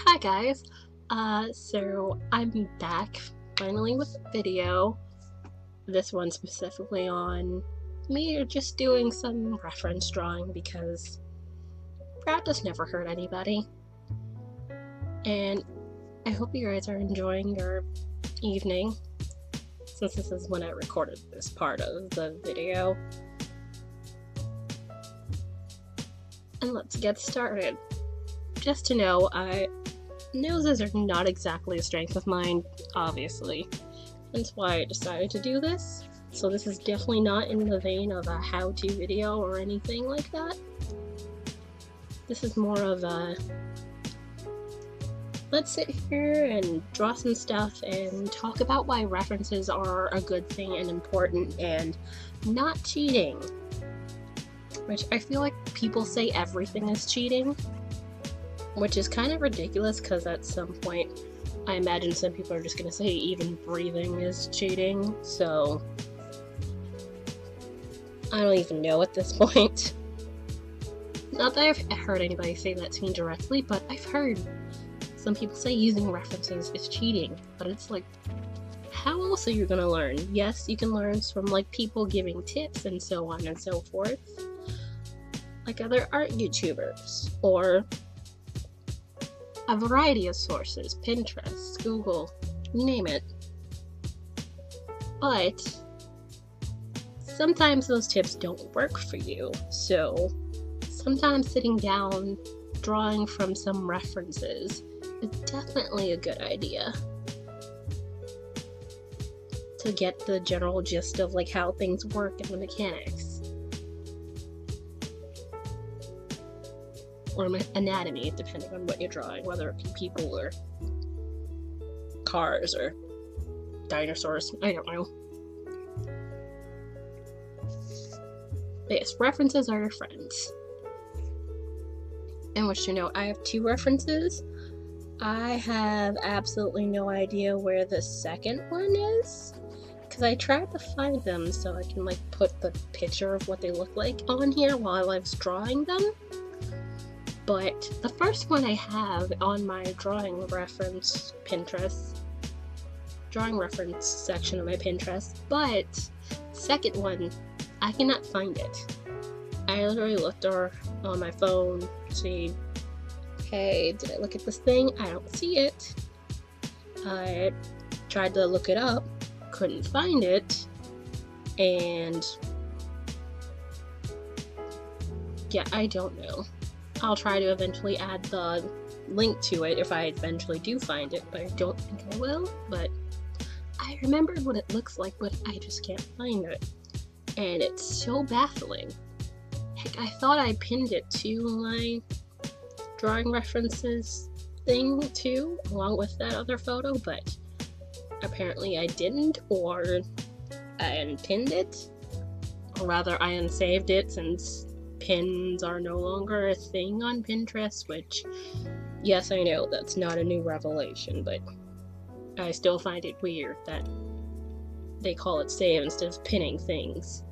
Hi guys, so I'm back finally with a video, this one specifically on me just doing some reference drawing because practice never hurt anybody. And I hope you guys are enjoying your evening, since this is when I recorded this part of the video. And let's get started. Just to know, noses are not exactly a strength of mine, obviously. That's why I decided to do this. So this is definitely not in the vein of a how-to video or anything like that. This is more of a let's sit here and draw some stuff and talk about why references are a good thing and important and not cheating. Which I feel like people say everything is cheating, which is kind of ridiculous because at some point I imagine some people are just going to say even breathing is cheating, so I don't even know at this point. Not that I've heard anybody say that to me directly, but I've heard some people say using references is cheating, but it's like, how else are you going to learn? Yes, you can learn from like people giving tips and so on and so forth, like other art YouTubers, or a variety of sources, Pinterest, Google, you name it. But sometimes those tips don't work for you, so sometimes sitting down, drawing from some references is definitely a good idea to get the general gist of like how things work and the mechanics. Or anatomy, depending on what you're drawing, whether it be people or cars or dinosaurs, I don't know. But yes, references are your friends. And which, you know, I have two references. I have absolutely no idea where the second one is, because I tried to find them so I can like put the picture of what they look like on here while I was drawing them. But the first one I have on my drawing reference section of my Pinterest, but second one, I cannot find it. I literally looked on my phone to see, hey, did I look at this thing? I don't see it. I tried to look it up, couldn't find it, and yeah, I don't know. I'll try to eventually add the link to it if I eventually do find it, but I don't think I will. But I remembered what it looks like, but I just can't find it. And it's so baffling. Heck, I thought I pinned it to my drawing references thing too, along with that other photo, but apparently I didn't, or I unpinned it, or rather I unsaved it since pins are no longer a thing on Pinterest, which, yes, I know that's not a new revelation, but I still find it weird that they call it save instead of pinning things.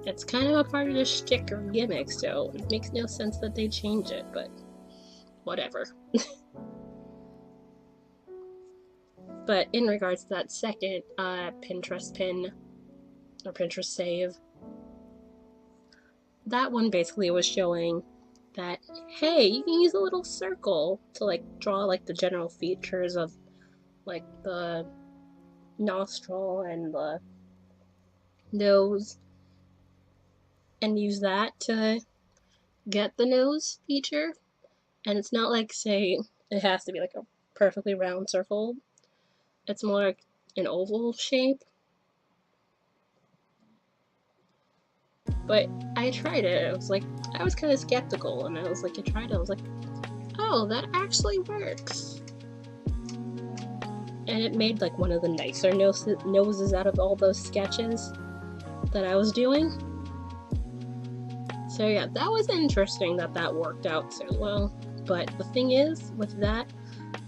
It's kind of a part of the shtick or gimmick, so it makes no sense that they change it, but whatever. But in regards to that second Pinterest pin, or Pinterest save, that one basically was showing that, hey, you can use a little circle to like draw like the general features of like the nostril and the nose, and use that to get the nose feature. And it's not like, say, it has to be like a perfectly round circle. It's more like an oval shape. But I tried it. I was kind of skeptical, and I was like, I was like, oh, that actually works. And it made like one of the nicer noses out of all those sketches that I was doing. So yeah, that was interesting that worked out so well. But the thing is, with that,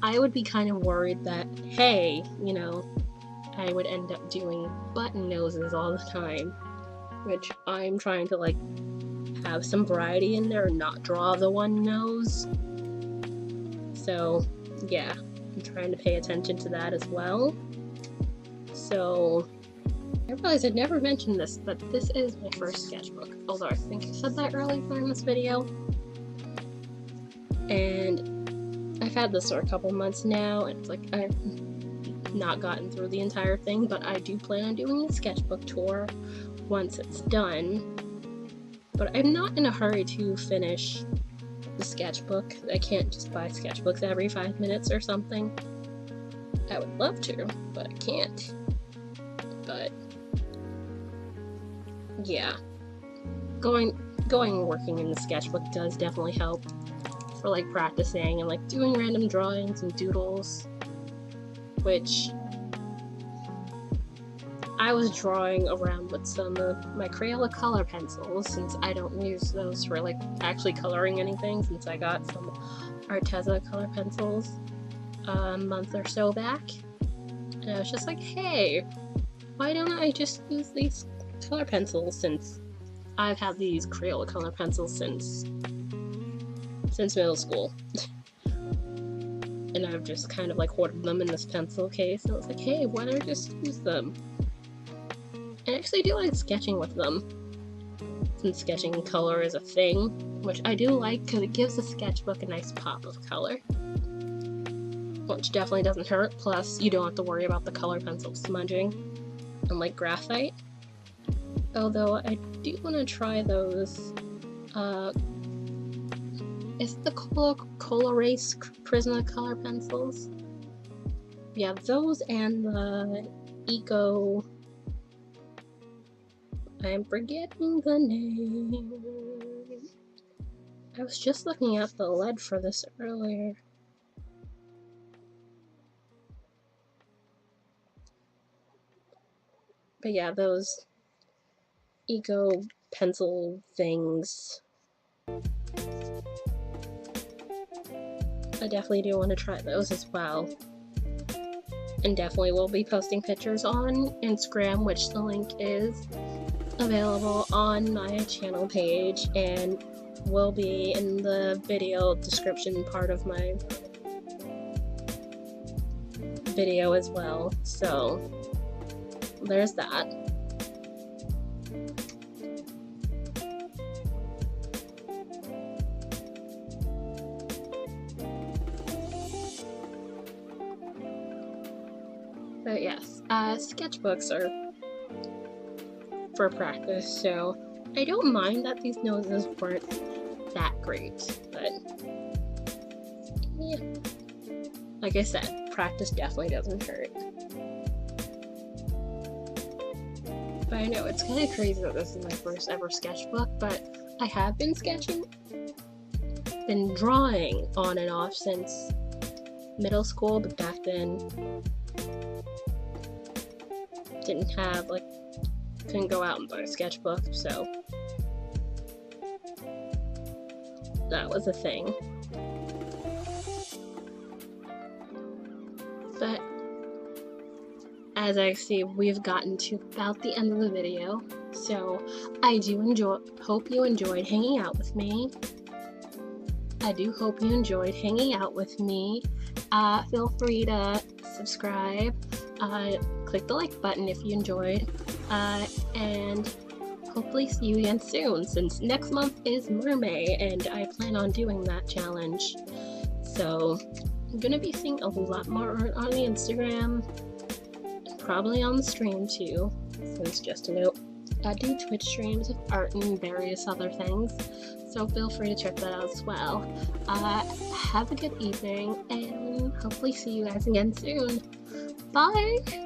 I would be kind of worried that, hey, you know, I would end up doing button noses all the time, which I'm trying to like have some variety in there and not draw the one nose. So yeah, I'm trying to pay attention to that as well. So I realized I'd never mentioned this, but this is my first sketchbook, although I think I said that earlier in this video. And I've had this for a couple months now, and it's like I've not gotten through the entire thing, but I do plan on doing a sketchbook tour once it's done. But I'm not in a hurry to finish the sketchbook. I can't just buy sketchbooks every 5 minutes or something. I would love to, but I can't. But yeah, going and working in the sketchbook does definitely help for like practicing and like doing random drawings and doodles, which I was drawing around with some of my Crayola color pencils, since I don't use those for like actually coloring anything, since I got some Arteza color pencils a month or so back. And I was just like, hey, why don't I just use these color pencils, since I've had these Crayola color pencils since middle school. And I've just kind of like hoarded them in this pencil case, and I was like, hey, why don't I just use them? And I actually do like sketching with them, since sketching in color is a thing, which I do like because it gives the sketchbook a nice pop of color, which definitely doesn't hurt. Plus, you don't have to worry about the color pencil smudging, unlike graphite. Although I do want to try those. Is the Colorase Prismacolor pencils? Yeah, those and the Eco. I'm forgetting the name. I was just looking at the lead for this earlier. But yeah, those Eco pencil things. I definitely do want to try those as well. And definitely will be posting pictures on Instagram, which the link is available on my channel page and will be in the video description part of my video as well. So there's that. But yes, sketchbooks are for practice, so I don't mind that these noses weren't that great, but yeah, like I said, practice definitely doesn't hurt. But I know it's kind of crazy that this is my first ever sketchbook, but I have been drawing on and off since middle school, but back then didn't have, like, couldn't go out and buy a sketchbook, so that was a thing. But as I see, we've gotten to about the end of the video, so I do hope you enjoyed hanging out with me. I do hope you enjoyed hanging out with me. Feel free to subscribe, click the like button if you enjoyed, and hopefully see you again soon, since next month is Mermaid and I plan on doing that challenge. So I'm gonna be seeing a lot more art on the Instagram, probably on the stream too, since just a note, I do Twitch streams of art and various other things, so feel free to check that out as well. Have a good evening, and hopefully see you guys again soon. Bye!